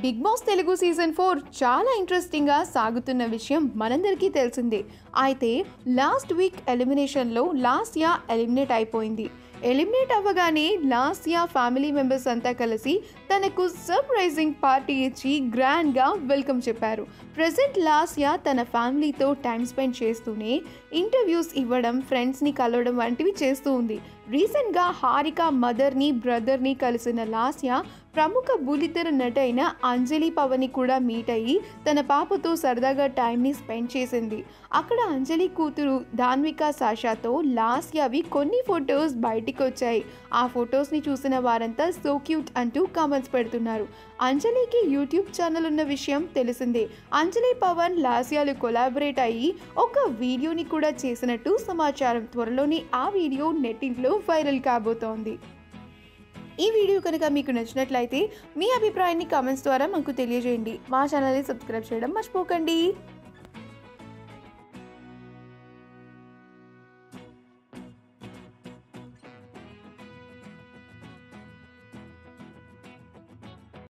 Big boss Telugu season 4 చాలా ఇంట్రెస్టింగ్గా సాగుతున్న విషయం మనందరికీ తెలిసిందే. అయితే లాస్ట్ వీక్ ఎలిమినేషన్లో లాస్యా ఎలిమినేట్ అయిపోయింది. ఎలిమినేట్ అవ్వగానే లాస్యా ఫ్యామిలీ మెంబర్స్ అంతా కలిసి తనకు సర్ప్రైజింగ్ పార్టీ ఇచ్చి గ్రాండ్గా వెల్కమ్ చెప్పారు. ప్రెజెంట్ లాస్యా తన ఫ్యామిలీతో టైం స్పెండ్ చేస్తూనే ఇంటర్వ్యూస్ ఇవ్వడం, ఫ్రెండ్స్ని కలవడం వంటివి చేస్తూ ఉంది. రీసెంట్గా హారిక మదర్ని, బ్రదర్ని కలిసిన లాస్యా ప్రముఖ బుల్లితెర నటైన అంజలి పవన్ని కూడా మీట్ అయ్యి తన పాపతో సరదాగా టైంని స్పెండ్ చేసింది. అక్కడ అంజలి కూతురు ధాన్విక సాషాతో లాస్యావి కొన్ని ఫొటోస్ బయటికి వచ్చాయి. ఆ ఫొటోస్ని చూసిన వారంతా సో క్యూట్ అంటూ కామెంట్స్ పెడుతున్నారు. అంజలికి యూట్యూబ్ ఛానల్ ఉన్న విషయం తెలిసిందే. అంజలి పవన్ లాస్యాలు కొలాబరేట్ అయ్యి ఒక వీడియోని కూడా చేసినట్టు సమాచారం. త్వరలోనే ఆ వీడియో నెట్టింట్లో వైరల్ కాబోతోంది. ఈ వీడియో కనుక మీకు నచ్చినట్లయితే మీ అభిప్రాయాన్ని కామెంట్స్ ద్వారా మాకు తెలియజేయండి. మా ఛానల్ని సబ్స్క్రైబ్ చేయడం మర్చిపోకండి.